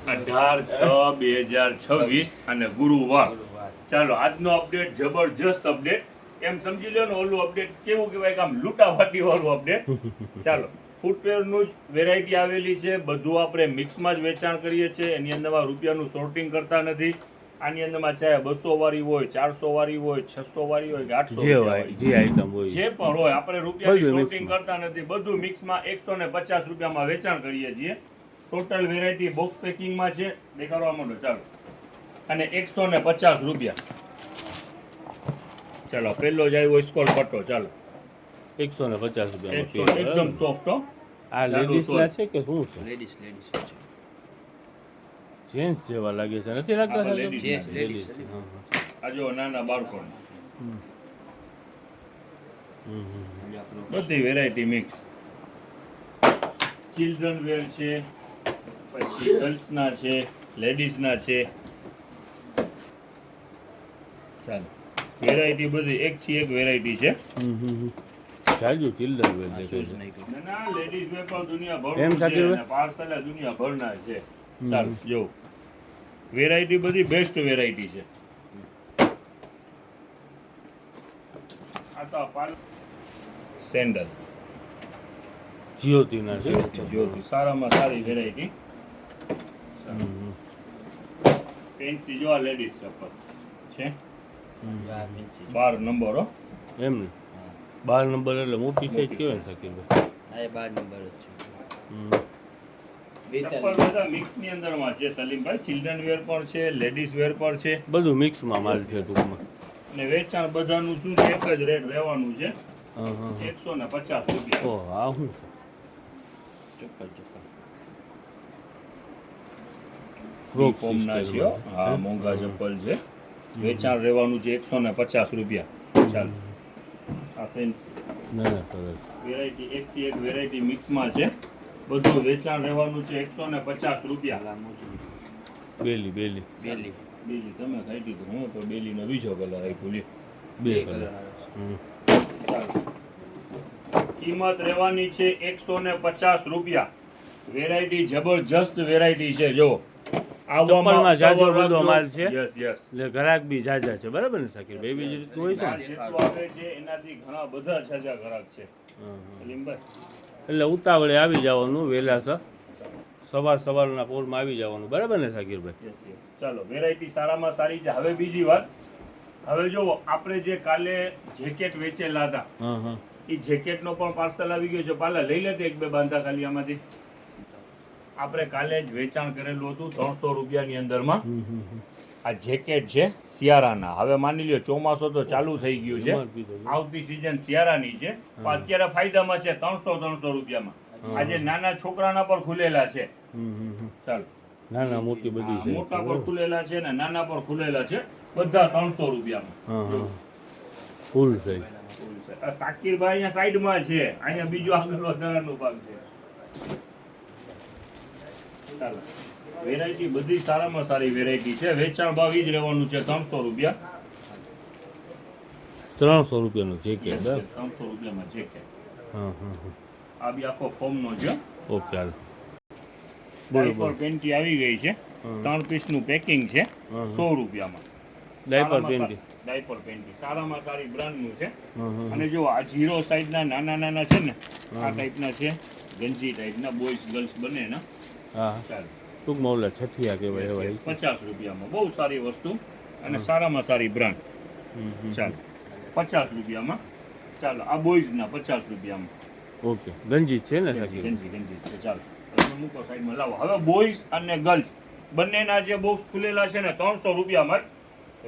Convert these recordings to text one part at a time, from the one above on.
18/6/2026 અને ગુરુવાર. ચાલો આજનો અપડેટ જબરજસ્ત અપડેટ. એમ સમજી લો ને ઓલું અપડેટ કેવું કહેવાય કે આમ લૂંટાફાટી વાળું અપડેટ. ચાલો ફૂટવેરનું જ વેરાયટી આવેલી છે, બધું આપણે મિક્સમાં જ વેચાણ કરીએ છીએ. એની અંદરમાં રૂપિયાનું શોર્ટિંગ કરતા નથી. આની અંદરમાં ચાહે 200 વાળી હોય, 400 વાળી હોય, 600 વાળી હોય કે 800 વાળી જે આઈટમ હોય જે પણ હોય, આપણે રૂપિયાની શોર્ટિંગ કરતા નથી. બધું મિક્સમાં 150 રૂપિયામાં વેચાણ કરીએ છીએ. ટોટલ વેરાયટી બોક્સ પેકિંગમાં છે, દેખાડવા માંડો. ચાલો અને 150 રૂપિયા. ચાલો પહેલો જ આવ્યો સ્કોલ પટ્ટો. ચાલો 150 રૂપિયા એકદમ સોફ્ટ હો. આ લેડીઝ ના છે કે શું છે? લેડીઝ જેન્ટ્સ જેવા લાગે છે, નથી લાગતા? આપણે ladies ના છે. લેડીઝ આ જો નાના બાળકો બધી વેરાયટી મિક્સ. ચિલ્ડ્રન વેર છે, પછી ગર્લ્સના છે, લેડીઝના છે. ચાલો વેરાયટી બધી એકથી એક વેરાયટી છે. જાજુ ચિલ્ડ્રન વેર દેખાય છે. ના લેડીઝ વેર પણ દુનિયા એમ ભર સાચી છે વાત? અને પાર્સલ દુનિયા ભરના છે. ચાલો જો વેરાયટી બધી બેસ્ટ વેરાયટી છે. આ તો સેન્ડલ જ્યોતિના છે. જ્યોતિ સારામાં સારી વેરાયટી. ફેન્સી જો આ લેડીઝ ચપ્પલ છે 12 નંબર હો. એમ ને 12 નંબર એટલે મોટી સાઈઝ કેવાય ને શકીરભાઈ? 12 નંબર જ છે. ચપ્પલ બધા મિક્સ ની અંદરમાં છે સલીમભાઈ. ચિલ્ડ્રન વેર પણ છે, લેડીઝ વેર પણ છે, બધું મિક્સમાં માલ છે ટૂંકમાં. અને વેચાણ બધાનું શું છે, એક જ રેટ રહેવાનું છે, હા હા 150 રૂપિયા. ઓહ આ શું છે? ફ્રોક ફોર્મના છે હો. હા મોંઘા ચપ્પલ છે. વેચાણ રહેવાનું છે 150 રૂપિયા. ચાલો આ ફેન્સી ના ના સરસ. વેરાયટી એકથી એક વેરાયટી મિક્સમાં છે. બધું વેચાણ રહેવાનું છે 150 રૂપિયા. બેલી બેલી બેલી તમે કાઢી તો હું તો બેલીનો બીજો કલર આપ્યો લ્યો. બે કલર. ચાલો કિંમત રહેવાની છે 150 રૂપિયા. વેરાયટી જબરજસ્ત વેરાયટી છે. જો ચપ્પલમાં જાજો બધો માલ છે. Yes yes. એટલે ગ્રાહક બી જાજા છે, બરાબર ને શકીર? બે બીજી રીતનું હોય છે ને? જેટલું આવે છે એનાથી ઘણા બધા જાજા ગ્રાહક છે. સલીમભાઈ એટલે ઉતાવળે આવી જવાનું વહેલાસર, સવારના પોરમાં આવી જવાનું, બરાબર ને શકીરભાઈ? Yes, yes. ચાલો વેરાયટી સારામાં સારી છે. હવે બીજી વાત, હવે જો આપણે જે કાલે જેકેટ વેચેલા હતા હા હા એ જેકેટનો પણ પાર્સલ આવી ગયો છે. પાલા લઈ લેતે એક બે બાંધા ખાલી આમાંથી. આપણે કાલે જ વેચાણ કરેલું હતું 300 રૂપિયાની અંદરમાં. આ જેકેટ છે શિયાળાના. હવે માની લ્યો ચોમાસું તો ચાલુ થઈ ગયું છે, આવતી સિઝન શિયાળાની છે, પણ અત્યારે ફાયદામાં છે 300 રૂપિયામાં. આજે નાના છોકરાના પર ખુલેલા છે. ચાલો નાના મોટી બધી છે. મોટા પર ખુલેલા છે ને નાના પર ખુલેલા છે, બધા 300 રૂપિયામાં. Full size. આ સાકીરભાઈ અહીંયા સાઈડમાં છે, અહીંયા બીજો આગળ વધારાનો ભાગ છે. ચાલો વેરાયટી બધી સારામાં સારી વેરાયટી છે. વેચાણ ભાવ ઈ જ રહેવાનું છે 300 રૂપિયા. 300 રૂપિયાનું જેકેટ. 300 રૂપિયામાં જેકેટ. હા હા આ બી આખો ફોર્મનો છે. ઓકે હાલ. ડાયપર પેન્ટી આવી ગઈ છે. 3 પીસનું પેકિંગ છે 100 રૂપિયામાં. Diaper panty. ડાયપર પેન્ટી સારામાં સારી બ્રાન્ડનું છે. અને જો આ 0 સાઈઝના નાના છે ને, આ ટાઈપના છે, ગંજી ટાઈપના, બોયઝ ગર્લ્સ બંનેના. હા ચાલો ટૂંકમાં ઓલા છઠિયા કહેવાય એવા. 50 રૂપિયામાં બહુ સારી વસ્તુ અને સારામાં સારી બ્રાન્ડ. ચાલો 50 રૂપિયામાં. ચાલો આ બોયઝના 50 રૂપિયામાં. ઓકે ગંજી છે ને શકીર? ગંજી છે. ચાલો તમે મૂકો સાઈડમાં. લાવો હવે બોયઝ અને ગર્લ્સ બંનેના જે બોક્સ ખુલેલા છે ને 300 રૂપિયામાં.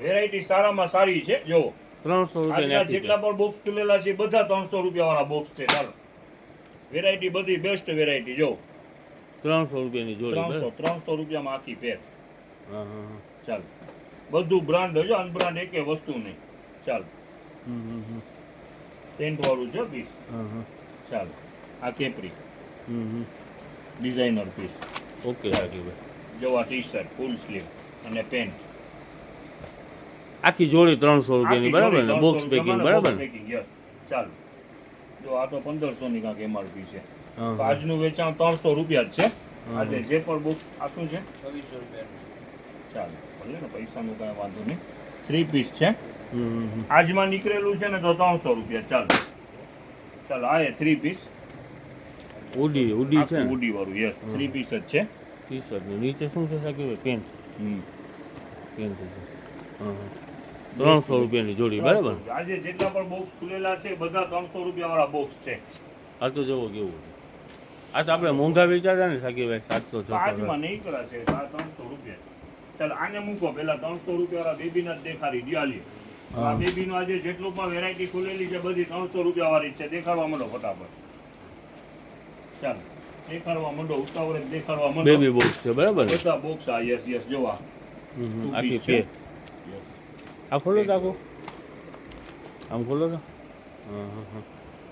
વેરાયટી સારામાં સારી છે. જો 300 રૂપિયા જેટલા પણ બોક્સ ખુલેલા છે બધા 300 રૂપિયા વાળા બોક્સ છે. ચાલો વેરાયટી બધી બેસ્ટ વેરાયટી. જો 300 રૂપિયાની જોડી. 300 રૂપિયામાં આખી પેર. હા હા ચાલો બધું બ્રાન્ડ હજો, અનબ્રાન્ડ એકે વસ્તુ નહીં. ચાલો પેન્ટ વાળું છે પીસ. ચાલો આ કેપરી ડિઝાઇનર પીસ. ઓકે શકીરભાઈ. જો આ ટી શર્ટ ફૂલ સ્લીવ અને પેન્ટ. આખી જોડી 300 રૂપિયાની, બરાબર ને? બોક્સ પેકિંગ, બરાબર ને? યસ. ચાલો જો આ તો 1500 ની કાંક એમઆરપી છે. આજનું વેચાણ 300 રૂપિયા જ છે. આજે જે પણ બોક્સ આ શું છે 2600 રૂપિયાનું. ચાલો ભલે ને પૈસાનું કાંઈ વાંધો નહીં 3 પીસ છે હમ. આજમાં નીકળેલું છે ને તો 300 રૂપિયા ચાલો ચાલો આ એ 3 પીસ ઉડી છે ને ઉડી વાળું યસ 3 પીસ જ છે ટી શર્ટ નીચે શું છે સાકીરભાઈ પેન્ટ હમ. પેન્ટ છે હા 300 રૂપિયાની જોડી બરાબર આજે જેટલા પણ બોક્સ ખુલેલા છે બધા 300 રૂપિયા વાળા બોક્સ છે આ તો જવો કેવું છે આ તો આપણે મોંઘા વેચાતા ને સાકીરભાઈ 700 તો આજમાં નહીં કરા છે આ 300 રૂપિયા ચાલો આને મૂકો પેલા 300 રૂપિયા વાળા બેબીના જ દેખાડી દિવાળી આ બેબીનો આજે જેટલું પણ વેરાયટી ખુલેલી છે બધી 300 રૂપિયા વાળી છે દેખાડવા માંડો ફટાફટ ચાલો દેખાડવા માંડો ઉતાવળે દેખાડવા માંડો બેબી બોક્સ છે બરાબર ને બધા બોક્સ આ યસ યસ જોવા આખી piece છે. પેર આ ખોલો તો આખું આમ ખોલો તો હા હા હા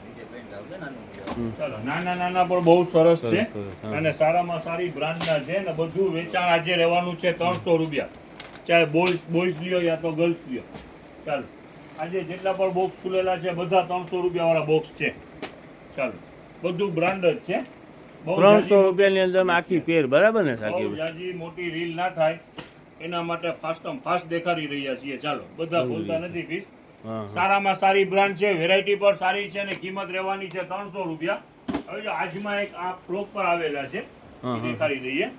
નીચે પેન્ટ આવશે નાનું મોટું. ચાલો નાના નાના પણ બહુ સરસ છે સરસ, હા. અને સારામાં સારી બ્રાન્ડના છે ને બધું વેચાણ આજે રહેવાનું છે 300 રૂપિયા ચાહે બોયઝ લ્યો યા તો ગર્લ્સ લ્યો ચાલો આજે જેટલા પણ બોક્સ ખુલેલા છે બધા 300 રૂપિયા વાળા બોક્સ છે ચાલો બધું બ્રાન્ડ જ છે બહુ 300 રૂપિયાની અંદર આખી પેર બરાબર ને બહુ સાકીરભાઈ જાજી મોટી રીલ ના થાય એના માટે ફાસ્ટ દેખાડી રહ્યા છીએ ચાલો બધા બોલતા નથી પીસ હા હા સારામાં સારી બ્રાન્ડ છે વેરાયટી પર સારી છે ને કિંમત રહેવાની છે 300 રૂપિયા હવે જો આજમાં એક આ ફ્રોક પર આવેલા છે હા, એ દેખાડી દઈએ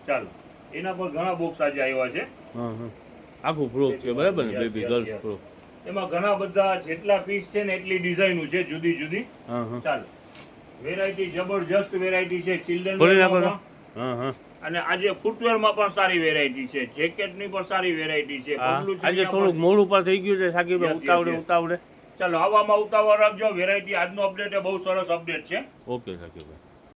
ચાલો એના પર ઘણા બોક્સ આજે આવ્યા છે હા હા આખું ફ્રોક છે બરાબર ને Yes, baby yes, girls yes. Frock એમાં ઘણા બધા જેટલા પીસ છે ને એટલી ડિઝાઇનો છે જુદી જુદી હા હા ચાલો વેરાયટી જબરજસ્ત વેરાયટી છે ચિલ્ડ્રન ખોલી નાખો તો હા હા અને આજે ફૂટવેર માં પણ સારી વેરાયટી છે જેકેટ ની પણ સારી વેરાયટી છે હા, પગલું આજે ચણિયા થોડુંક પણ- મોડું પર થઈ ગયું છે સાકીરભાઈ Yes, yes, ઉતાવળે yes. ઉતાવળે ચાલો આવામાં ઉતાવળ રાખજો વેરાયટી આજનો અપડેટ બહુ સરસ અપડેટ છે ઓકે સાકીરભાઈ